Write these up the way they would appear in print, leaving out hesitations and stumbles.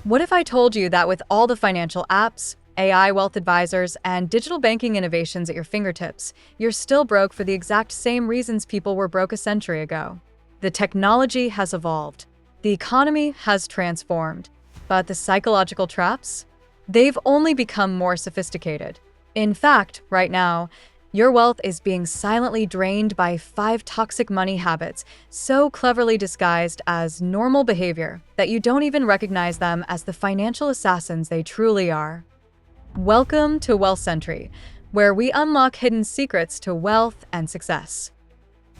What if I told you that with all the financial apps, AI wealth advisors, and digital banking innovations at your fingertips, you're still broke for the exact same reasons people were broke a century ago? The technology has evolved. The economy has transformed. But the psychological traps? They've only become more sophisticated. In fact, right now, your wealth is being silently drained by 5 toxic money habits, so cleverly disguised as normal behavior that you don't even recognize them as the financial assassins they truly are. Welcome to Wealth Sentry, where we unlock hidden secrets to wealth and success.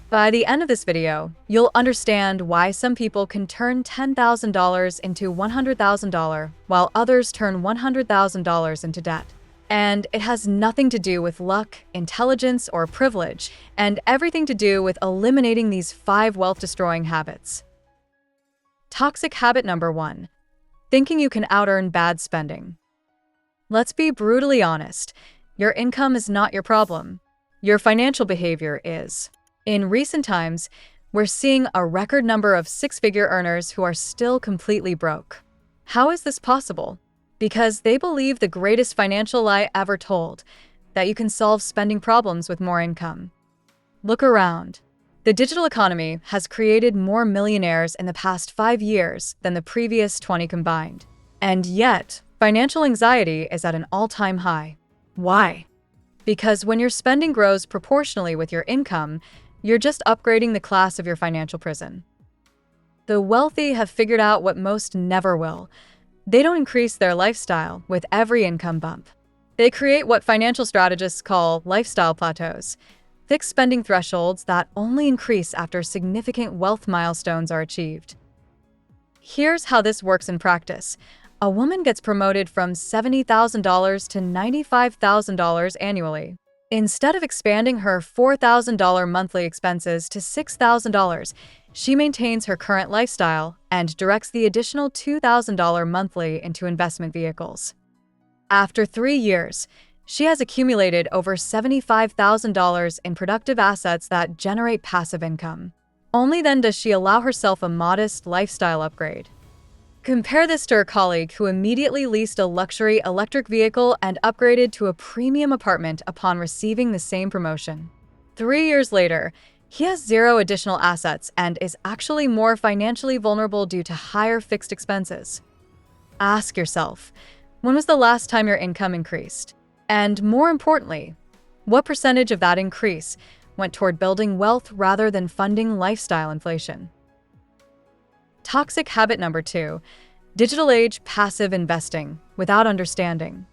By the end of this video, you'll understand why some people can turn $10,000 into $100,000 while others turn $100,000 into debt. And it has nothing to do with luck, intelligence, or privilege, and everything to do with eliminating these 5 wealth-destroying habits. Toxic habit number 1: thinking you can out-earn bad spending. Let's be brutally honest. Your income is not your problem. Your financial behavior is. In recent times, we're seeing a record number of 6-figure earners who are still completely broke. How is this possible? Because they believe the greatest financial lie ever told, that you can solve spending problems with more income. Look around. The digital economy has created more millionaires in the past 5 years than the previous 20 combined. And yet, financial anxiety is at an all-time high. Why? Because when your spending grows proportionally with your income, you're just upgrading the class of your financial prison. The wealthy have figured out what most never will. They don't increase their lifestyle with every income bump. They create what financial strategists call lifestyle plateaus, fixed spending thresholds that only increase after significant wealth milestones are achieved. Here's how this works in practice. A woman gets promoted from $70,000 to $95,000 annually. Instead of expanding her $4,000 monthly expenses to $6,000, she maintains her current lifestyle and directs the additional $2,000 monthly into investment vehicles. After 3 years, she has accumulated over $75,000 in productive assets that generate passive income. Only then does she allow herself a modest lifestyle upgrade. Compare this to her colleague who immediately leased a luxury electric vehicle and upgraded to a premium apartment upon receiving the same promotion. 3 years later, he has 0 additional assets and is actually more financially vulnerable due to higher fixed expenses. Ask yourself, when was the last time your income increased? And more importantly, what percentage of that increase went toward building wealth rather than funding lifestyle inflation? Toxic habit number 2: digital age passive investing without understanding.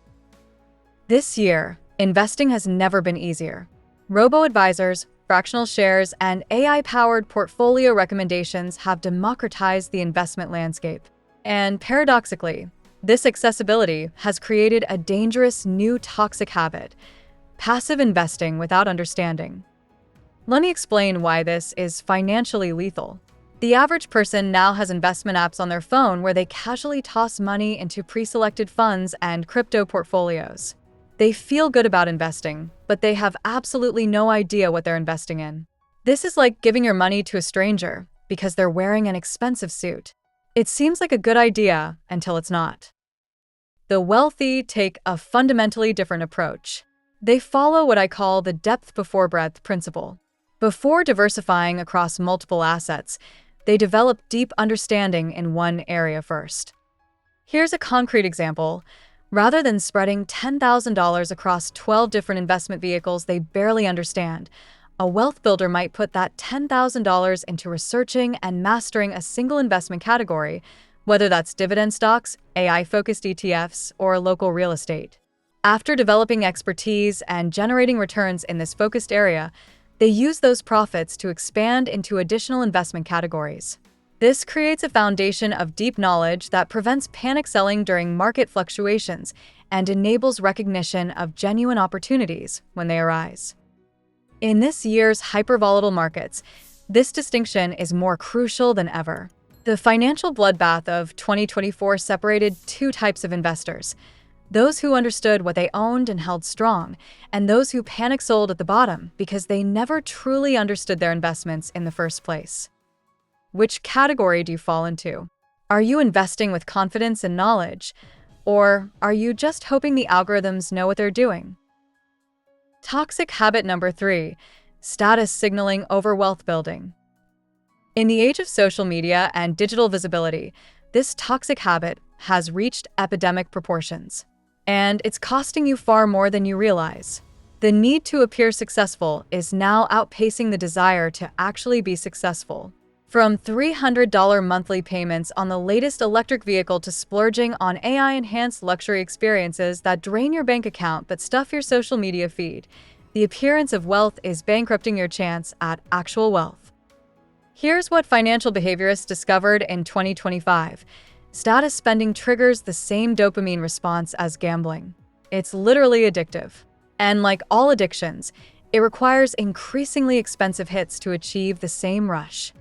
This year, investing has never been easier. Robo-advisors, fractional shares, and AI-powered portfolio recommendations have democratized the investment landscape. And paradoxically, this accessibility has created a dangerous new toxic habit: passive investing without understanding. Let me explain why this is financially lethal. The average person now has investment apps on their phone where they casually toss money into pre-selected funds and crypto portfolios. They feel good about investing, but they have absolutely no idea what they're investing in. This is like giving your money to a stranger because they're wearing an expensive suit. It seems like a good idea until it's not. The wealthy take a fundamentally different approach. They follow what I call the depth before breadth principle. Before diversifying across multiple assets, they develop deep understanding in one area first. Here's a concrete example. Rather than spreading $10,000 across 12 different investment vehicles they barely understand, a wealth builder might put that $10,000 into researching and mastering a single investment category, whether that's dividend stocks, AI-focused ETFs, or local real estate. After developing expertise and generating returns in this focused area, they use those profits to expand into additional investment categories. This creates a foundation of deep knowledge that prevents panic selling during market fluctuations and enables recognition of genuine opportunities when they arise. In this year's hyper-volatile markets, this distinction is more crucial than ever. The financial bloodbath of 2024 separated 2 types of investors: those who understood what they owned and held strong, and those who panic sold at the bottom because they never truly understood their investments in the first place. Which category do you fall into? Are you investing with confidence and knowledge, or are you just hoping the algorithms know what they're doing? Toxic habit number 3, status signaling over wealth building. In the age of social media and digital visibility, this toxic habit has reached epidemic proportions, and it's costing you far more than you realize. The need to appear successful is now outpacing the desire to actually be successful. From $300 monthly payments on the latest electric vehicle to splurging on AI-enhanced luxury experiences that drain your bank account but stuff your social media feed, the appearance of wealth is bankrupting your chance at actual wealth. Here's what financial behaviorists discovered in 2025. Status spending triggers the same dopamine response as gambling. It's literally addictive. And like all addictions, it requires increasingly expensive hits to achieve the same rush.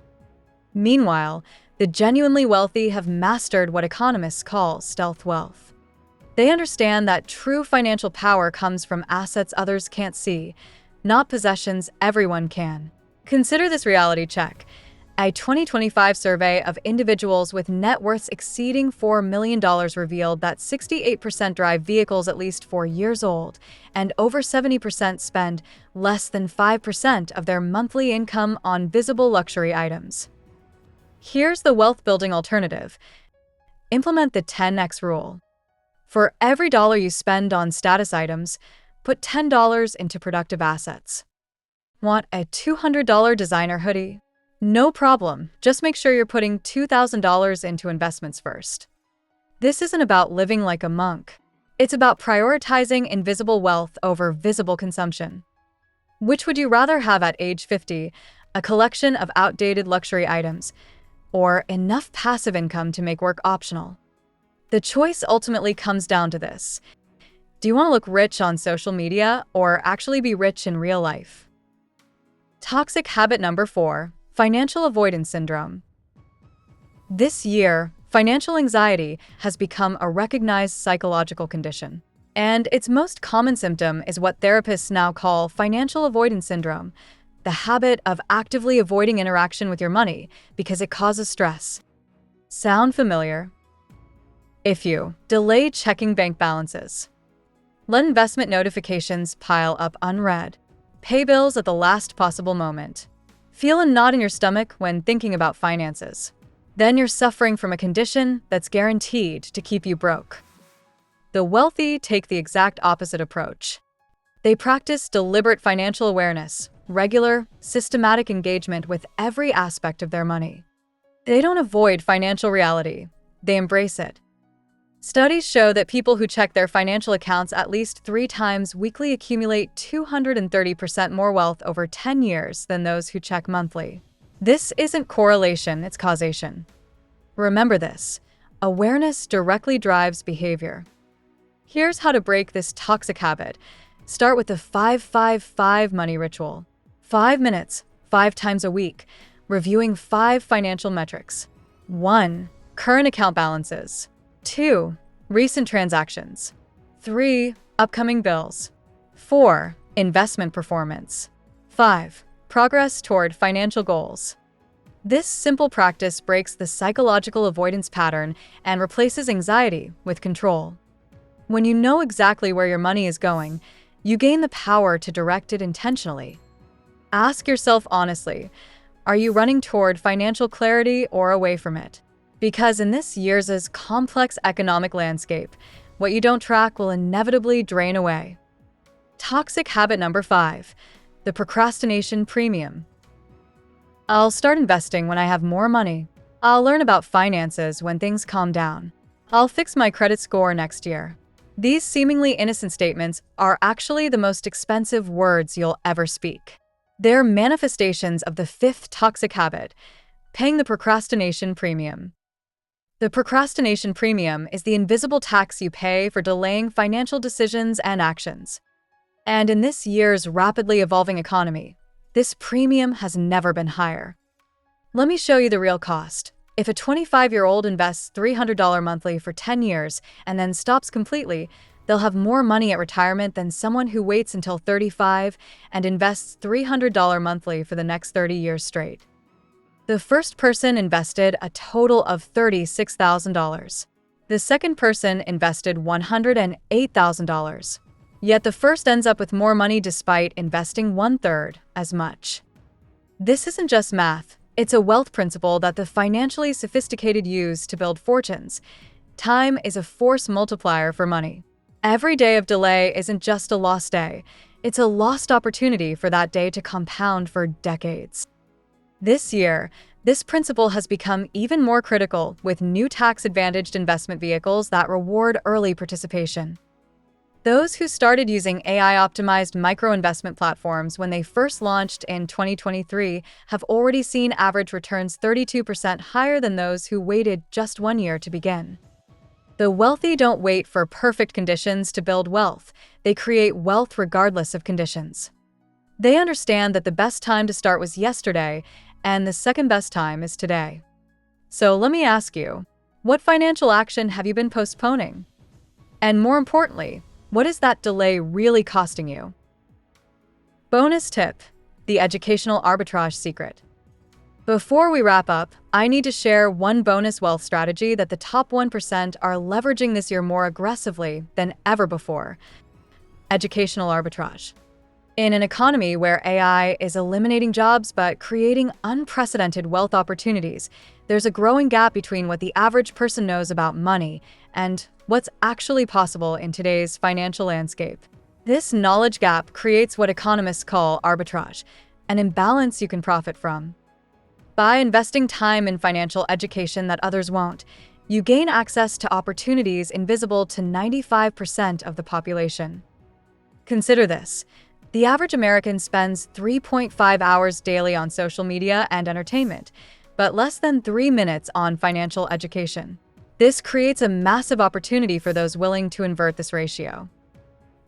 Meanwhile, the genuinely wealthy have mastered what economists call stealth wealth. They understand that true financial power comes from assets others can't see, not possessions everyone can. Consider this reality check. A 2025 survey of individuals with net worths exceeding $4 million revealed that 68% drive vehicles at least 4 years old, and over 70% spend less than 5% of their monthly income on visible luxury items. Here's the wealth-building alternative. Implement the 10x rule. For every dollar you spend on status items, put $10 into productive assets. Want a $200 designer hoodie? No problem, just make sure you're putting $2,000 into investments first. This isn't about living like a monk. It's about prioritizing invisible wealth over visible consumption. Which would you rather have at age 50, a collection of outdated luxury items, or enough passive income to make work optional? The choice ultimately comes down to this. Do you want to look rich on social media or actually be rich in real life? Toxic habit number 4, financial avoidance syndrome. This year, financial anxiety has become a recognized psychological condition, and its most common symptom is what therapists now call financial avoidance syndrome, the habit of actively avoiding interaction with your money because it causes stress. Sound familiar? If you delay checking bank balances, let investment notifications pile up unread, pay bills at the last possible moment, feel a knot in your stomach when thinking about finances, then you're suffering from a condition that's guaranteed to keep you broke. The wealthy take the exact opposite approach. They practice deliberate financial awareness, regular, systematic engagement with every aspect of their money. They don't avoid financial reality, they embrace it. Studies show that people who check their financial accounts at least 3 times weekly accumulate 230% more wealth over 10 years than those who check monthly. This isn't correlation, it's causation. Remember this: awareness directly drives behavior. Here's how to break this toxic habit. Start with the 5-5-5 money ritual. 5 minutes, 5 times a week, reviewing 5 financial metrics. 1. Current account balances. 2. Recent transactions. 3. Upcoming bills. 4. Investment performance. 5. Progress toward financial goals. This simple practice breaks the psychological avoidance pattern and replaces anxiety with control. When you know exactly where your money is going, you gain the power to direct it intentionally. Ask yourself honestly, are you running toward financial clarity or away from it? Because in this year's complex economic landscape, what you don't track will inevitably drain away. Toxic habit number 5, the procrastination premium. I'll start investing when I have more money. I'll learn about finances when things calm down. I'll fix my credit score next year. These seemingly innocent statements are actually the most expensive words you'll ever speak. They're manifestations of the 5th toxic habit, paying the procrastination premium. The procrastination premium is the invisible tax you pay for delaying financial decisions and actions. And in this year's rapidly evolving economy, this premium has never been higher. Let me show you the real cost. If a 25-year-old invests $300 monthly for 10 years and then stops completely, they'll have more money at retirement than someone who waits until 35 and invests $300 monthly for the next 30 years straight. The first person invested a total of $36,000. The second person invested $108,000. Yet the first ends up with more money despite investing one-third as much. This isn't just math, it's a wealth principle that the financially sophisticated use to build fortunes. Time is a force multiplier for money. Every day of delay isn't just a lost day, it's a lost opportunity for that day to compound for decades. This year, this principle has become even more critical with new tax-advantaged investment vehicles that reward early participation. Those who started using AI-optimized micro-investment platforms when they first launched in 2023 have already seen average returns 32% higher than those who waited just 1 year to begin. The wealthy don't wait for perfect conditions to build wealth. They create wealth regardless of conditions. They understand that the best time to start was yesterday, and the second best time is today. So let me ask you, what financial action have you been postponing? And more importantly, what is that delay really costing you? Bonus tip: the educational arbitrage secret. Before we wrap up, I need to share one bonus wealth strategy that the top 1% are leveraging this year more aggressively than ever before: educational arbitrage. In an economy where AI is eliminating jobs but creating unprecedented wealth opportunities, there's a growing gap between what the average person knows about money and what's actually possible in today's financial landscape. This knowledge gap creates what economists call arbitrage, an imbalance you can profit from. By investing time in financial education that others won't, you gain access to opportunities invisible to 95% of the population. Consider this. The average American spends 3.5 hours daily on social media and entertainment, but less than 3 minutes on financial education. This creates a massive opportunity for those willing to invert this ratio.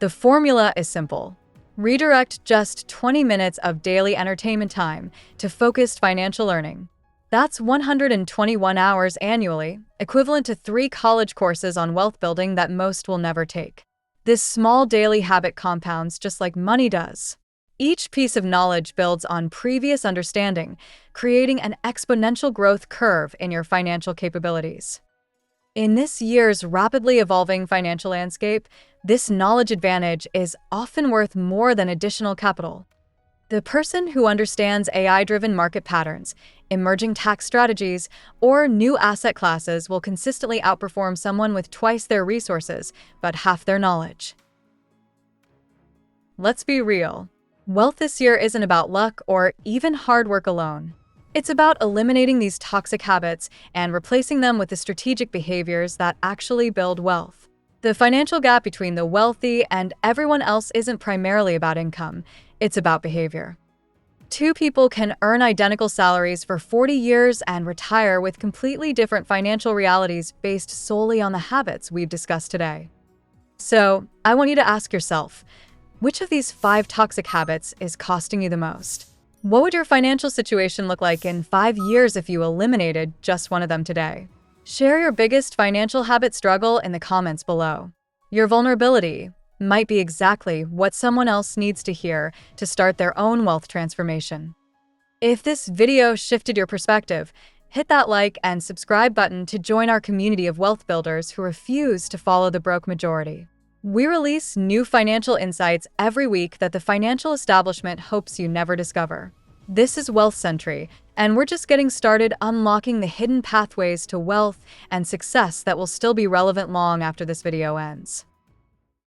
The formula is simple. Redirect just 20 minutes of daily entertainment time to focused financial learning. That's 121 hours annually, equivalent to 3 college courses on wealth building that most will never take. This small daily habit compounds just like money does. Each piece of knowledge builds on previous understanding, creating an exponential growth curve in your financial capabilities. In this year's rapidly evolving financial landscape, this knowledge advantage is often worth more than additional capital. The person who understands AI-driven market patterns, emerging tax strategies, or new asset classes will consistently outperform someone with twice their resources but half their knowledge. Let's be real. Wealth this year isn't about luck or even hard work alone. It's about eliminating these toxic habits and replacing them with the strategic behaviors that actually build wealth. The financial gap between the wealthy and everyone else isn't primarily about income. It's about behavior. 2 people can earn identical salaries for 40 years and retire with completely different financial realities based solely on the habits we've discussed today. So, I want you to ask yourself, which of these 5 toxic habits is costing you the most? What would your financial situation look like in 5 years if you eliminated just one of them today? Share your biggest financial habit struggle in the comments below. Your vulnerability might be exactly what someone else needs to hear to start their own wealth transformation. If this video shifted your perspective, hit that like and subscribe button to join our community of wealth builders who refuse to follow the broke majority. We release new financial insights every week that the financial establishment hopes you never discover. This is Wealth Sentry, and we're just getting started unlocking the hidden pathways to wealth and success that will still be relevant long after this video ends.